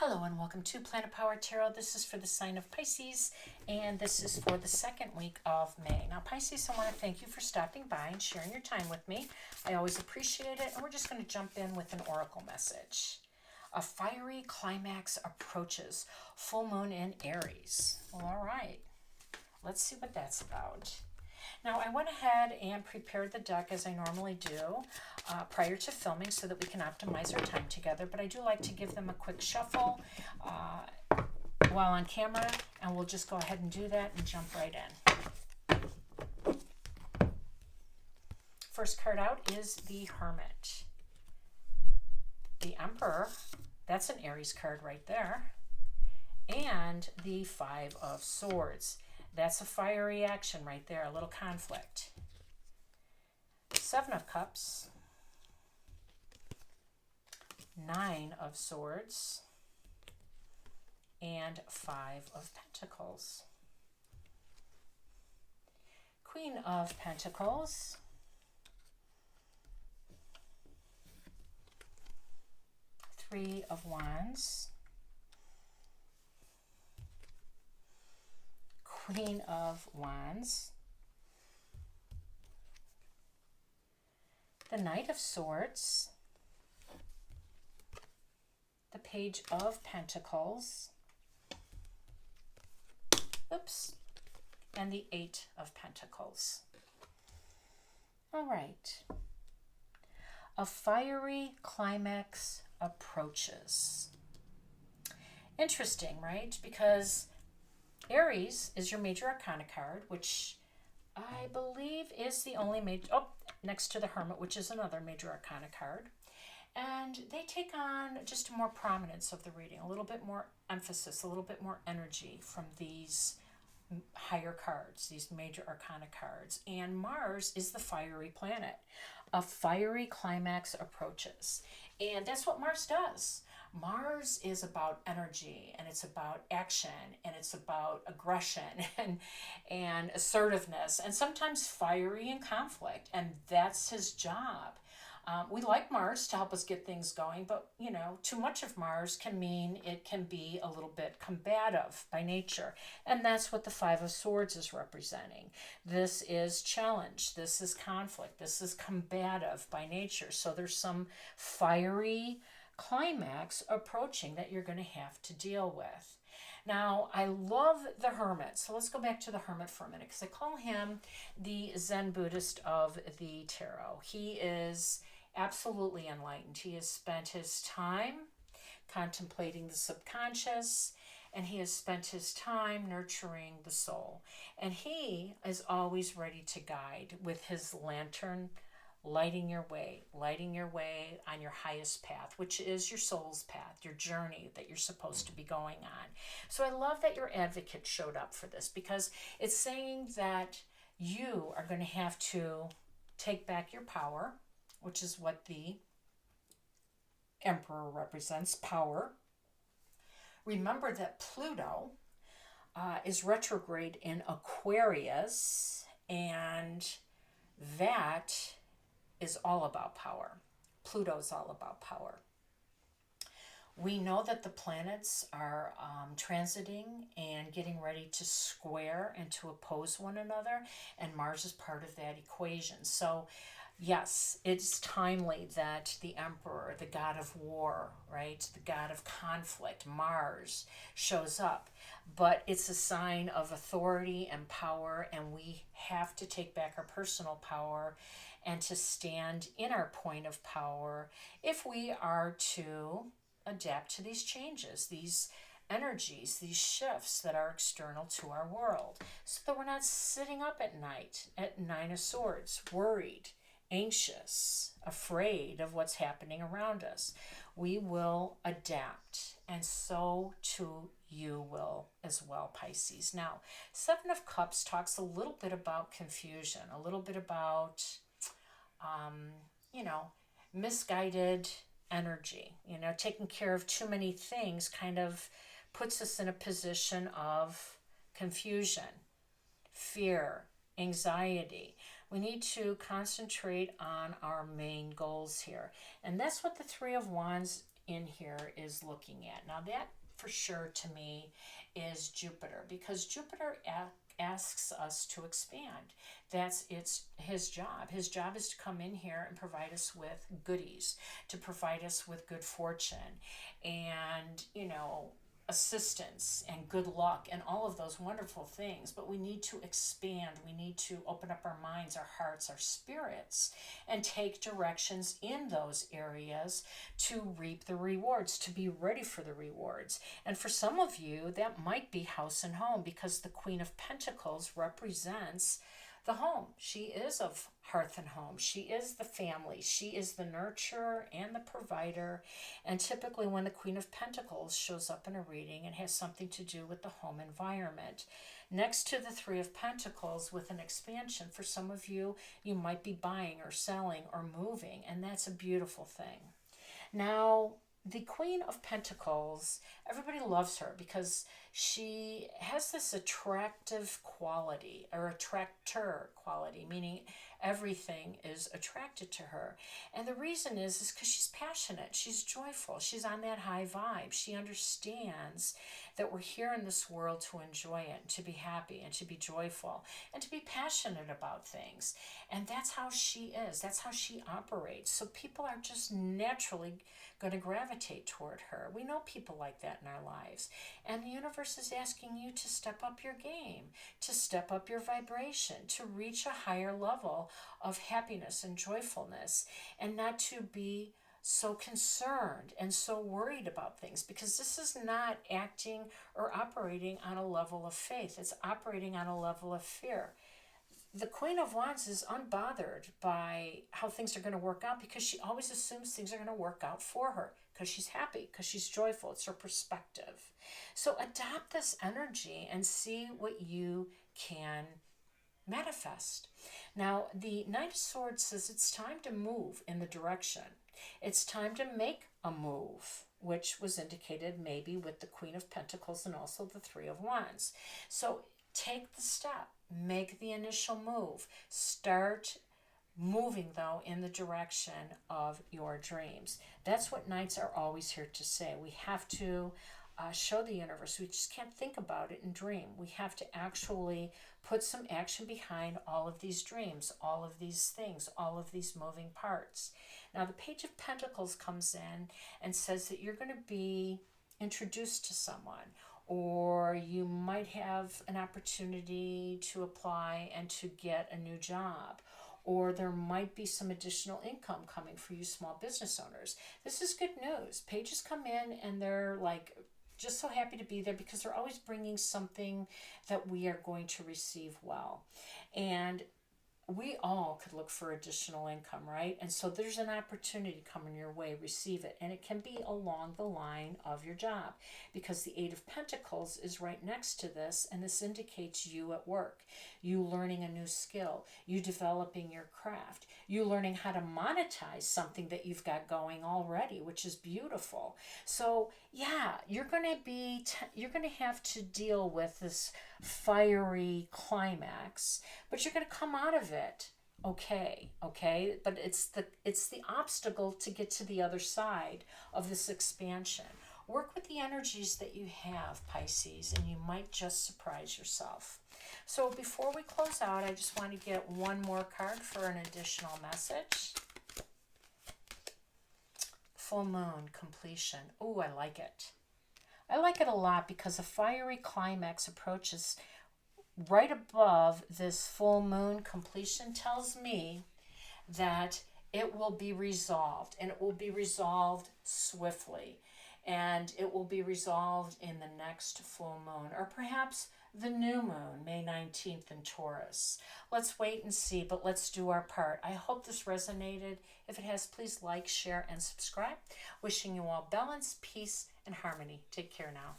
Hello and welcome to Planet Power Tarot. This is for the sign of Pisces, and this is for the second week of May. Now, Pisces, I want to thank you for stopping by and sharing your time with me. I always appreciate it, and we're just going to jump in with an oracle message. A fiery climax approaches. Full moon in Aries. All right, let's see what that's about. Now, I went ahead and prepared the deck as I normally do prior to filming so that we can optimize our time together, but I do like to give them a quick shuffle while on camera, and we'll just go ahead and do that and jump right in. First card out is the Hermit. The Emperor, that's an Aries card right there, and the Five of Swords. That's a fiery action right there, a little conflict. Seven of Cups, Nine of Swords, and Five of Pentacles. Queen of Pentacles, Three of Wands, Queen of Wands, the Knight of Swords, the Page of Pentacles, and the Eight of Pentacles. All right. A fiery climax approaches. Interesting, right? Because Aries is your major arcana card, which I believe is the only major, next to the Hermit, which is another major arcana card. And they take on just more prominence of the reading, a little bit more emphasis, a little bit more energy from these higher cards, these major arcana cards. And Mars is the fiery planet. A fiery climax approaches. And that's what Mars does. Mars is about energy, and it's about action, and it's about aggression and assertiveness, and sometimes fiery and conflict, and that's his job. We like Mars to help us get things going, but you know, too much of Mars can mean it can be a little bit combative by nature, and that's what the Five of Swords is representing. This is challenge, this is conflict, this is combative by nature, so there's some fiery climax approaching that you're going to have to deal with. Now, I love the Hermit. So let's go back to the Hermit for a minute, because I call him the Zen Buddhist of the tarot. He is absolutely enlightened. He has spent his time contemplating the subconscious, and he has spent his time nurturing the soul. And he is always ready to guide with his lantern, lighting your way on your highest path, which is your soul's path, your journey that you're supposed to be going on. So I love that your advocate showed up for this, because it's saying that you are going to have to take back your power, which is what the Emperor represents, power. Remember that Pluto is retrograde in Aquarius, and that is all about power. Pluto is all about power. We know that the planets are transiting and getting ready to square and to oppose one another, and Mars is part of that equation. So yes, it's timely that the Emperor, the god of war, right, the god of conflict, Mars, shows up. But it's a sign of authority and power, and we have to take back our personal power and to stand in our point of power if we are to adapt to these changes, these energies, these shifts that are external to our world, so that we're not sitting up at night at Nine of Swords, worried, anxious, afraid of what's happening around us. We will adapt, and so too you will as well, Pisces. Now, Seven of Cups talks a little bit about confusion, a little bit about misguided energy. Taking care of too many things kind of puts us in a position of confusion, fear, anxiety. We need to concentrate on our main goals here. And that's what the Three of Wands in here is looking at. Now that for sure to me is Jupiter, because Jupiter asks us to expand. That's his job. His job is to come in here and provide us with goodies, to provide us with good fortune and, assistance and good luck and all of those wonderful things. But we need to expand. We need to open up our minds, our hearts, our spirits, and take directions in those areas to reap the rewards, to be ready for the rewards. And for some of you, that might be house and home, because the Queen of Pentacles represents the home. She is of hearth and home. She is the family. She is the nurturer and the provider. And typically when the Queen of Pentacles shows up in a reading, it has something to do with the home environment. Next to the Three of Pentacles with an expansion, for some of you, you might be buying or selling or moving, and that's a beautiful thing. Now, the Queen of Pentacles, everybody loves her because she has this attractive quality, or attractor quality, meaning everything is attracted to her. And the reason is because she's passionate, she's joyful, she's on that high vibe. She understands that we're here in this world to enjoy it, and to be happy, and to be joyful, and to be passionate about things. And that's how she is. That's how she operates. So people are just naturally going to gravitate toward her. We know people like that in our lives. And the universe is asking you to step up your game, to step up your vibration, to reach a higher level of happiness and joyfulness, and not to be so concerned and so worried about things, because this is not acting or operating on a level of faith. It's operating on a level of fear. The Queen of Wands is unbothered by how things are going to work out, because she always assumes things are going to work out for her, because she's happy, because she's joyful. It's her perspective. So adopt this energy and see what you can manifest. Now, the Knight of Swords says it's time to move in the direction. It's time to make a move, which was indicated maybe with the Queen of Pentacles and also the Three of Wands. So take the step, make the initial move, start moving though in the direction of your dreams. That's what Knights are always here to say. We have to show the universe. We just can't think about it and dream. We have to actually put some action behind all of these dreams, all of these things, all of these moving parts. Now the Page of Pentacles comes in and says that you're going to be introduced to someone, or you might have an opportunity to apply and to get a new job, or there might be some additional income coming for you small business owners. This is good news. Pages come in and they're like just so happy to be there, because they're always bringing something that we are going to receive well. And we all could look for additional income, right? And so there's an opportunity coming your way, receive it. And it can be along the line of your job, because the Eight of Pentacles is right next to this, and this indicates you at work, you learning a new skill, you developing your craft, you learning how to monetize something that you've got going already, which is beautiful. So yeah, you're going to have to deal with this fiery climax, but you're going to come out of it okay. But it's the obstacle to get to the other side of this expansion. Work with the energies that you have, Pisces, and you might just surprise yourself. So before we close out, I just want to get one more card for an additional message. Full moon completion. Ooh, I like it. I like it a lot, because a fiery climax approaches right above this full moon completion tells me that it will be resolved, and it will be resolved swiftly, and it will be resolved in the next full moon, or perhaps the new moon, May 19th in Taurus. Let's wait and see, but let's do our part. I hope this resonated. If it has, please like, share, and subscribe. Wishing you all balance, peace, and harmony. Take care now.